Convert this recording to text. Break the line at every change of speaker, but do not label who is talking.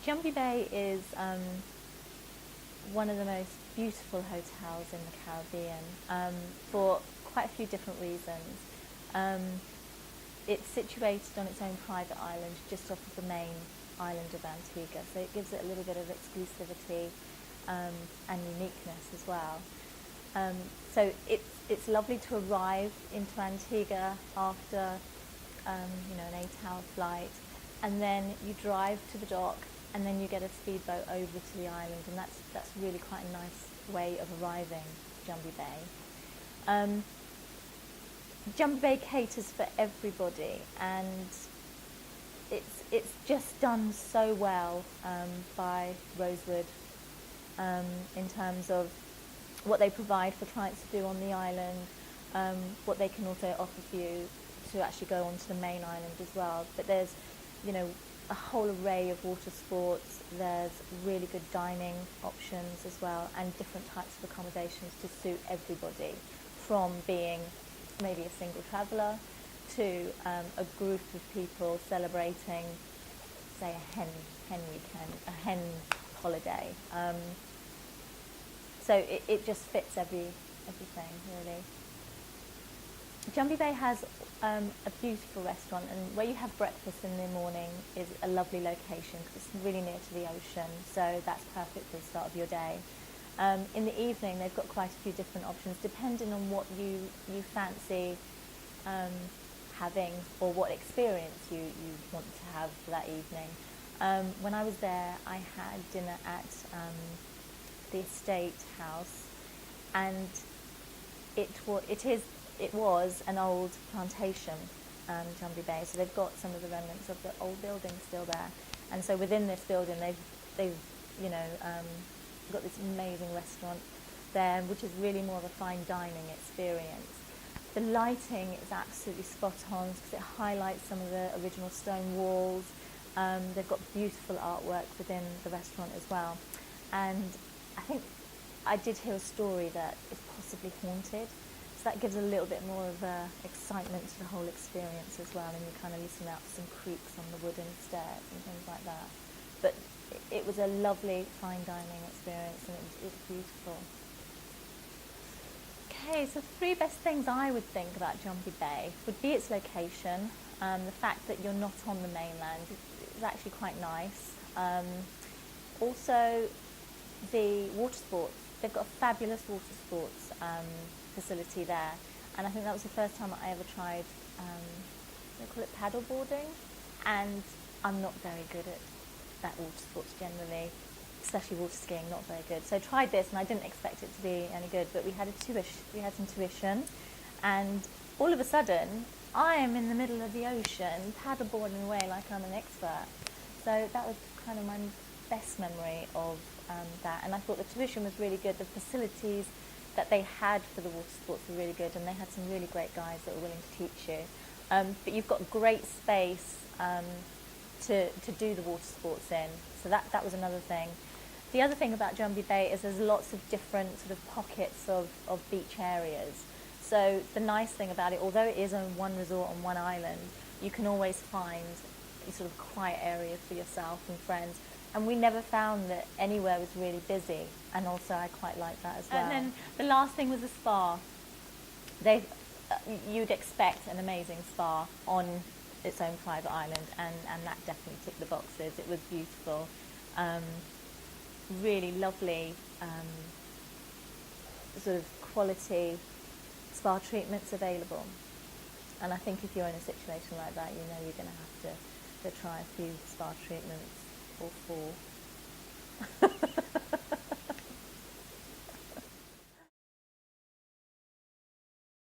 Jumby Bay is one of the most beautiful hotels in the Caribbean for quite a few different reasons. It's situated on its own private island just off of the main island of Antigua, so it gives it a little bit of exclusivity and uniqueness as well. So it's lovely to arrive into Antigua after an 8-hour flight, and then you drive to the dock, and then you get a speedboat over to the island, and that's really quite a nice way of arriving Jumby Bay. Jumby Bay caters for everybody, and it's just done so well by Rosewood in terms of what they provide for clients to do on the island, what they can also offer for you to actually go onto the main island as well. But there's, a whole array of water sports. There's really good dining options as well, and different types of accommodations to suit everybody, from being maybe a single traveller to a group of people celebrating, say, a hen weekend, a hen holiday. So it just fits everything, really. Jumby Bay has a beautiful restaurant, and where you have breakfast in the morning is a lovely location because it's really near to the ocean, so that's perfect for the start of your day. In the evening, they've got quite a few different options depending on what you fancy having, or what experience you want to have for that evening. When I was there, I had dinner at the estate house, and it was an old plantation, Jumby Bay. So they've got some of the remnants of the old building still there, and so within this building, they've got this amazing restaurant there, which is really more of a fine dining experience. The lighting is absolutely spot on because it highlights some of the original stone walls. They've got beautiful artwork within the restaurant as well, and I think I did hear a story that it's possibly haunted, so that gives a little bit more of excitement to the whole experience as well, and you kind of listen out for some creaks on the wooden stairs and things like that. But it was a lovely fine dining experience, and it was beautiful. Okay, so 3 best things I would think about Jumby Bay would be its location. The fact that you're not on the mainland is actually quite nice. Also, the water sports. They've got a fabulous water sports facility there, and I think that was the first time I ever tried, they call it paddle boarding, and I'm not very good at that water sports generally, especially water skiing, not very good. So I tried this, and I didn't expect it to be any good, but we had some tuition, and all of a sudden, I am in the middle of the ocean, paddle boarding away like I'm an expert. So that was kind of my best memory of that, and I thought the tuition was really good. The facilities that they had for the water sports were really good, and they had some really great guys that were willing to teach you. But you've got great space to do the water sports in, so that was another thing. The other thing about Jumby Bay is there's lots of different sort of pockets of beach areas. So the nice thing about it, although it is on one resort on one island, you can always find a sort of quiet area for yourself and friends. And we never found that anywhere was really busy, and also I quite like that as well. And then the last thing was the spa. You'd expect an amazing spa on its own private island, and that definitely ticked the boxes. It was beautiful, really lovely sort of quality spa treatments available. And I think if you're in a situation like that, you're going to have to try a few spa treatments or 4.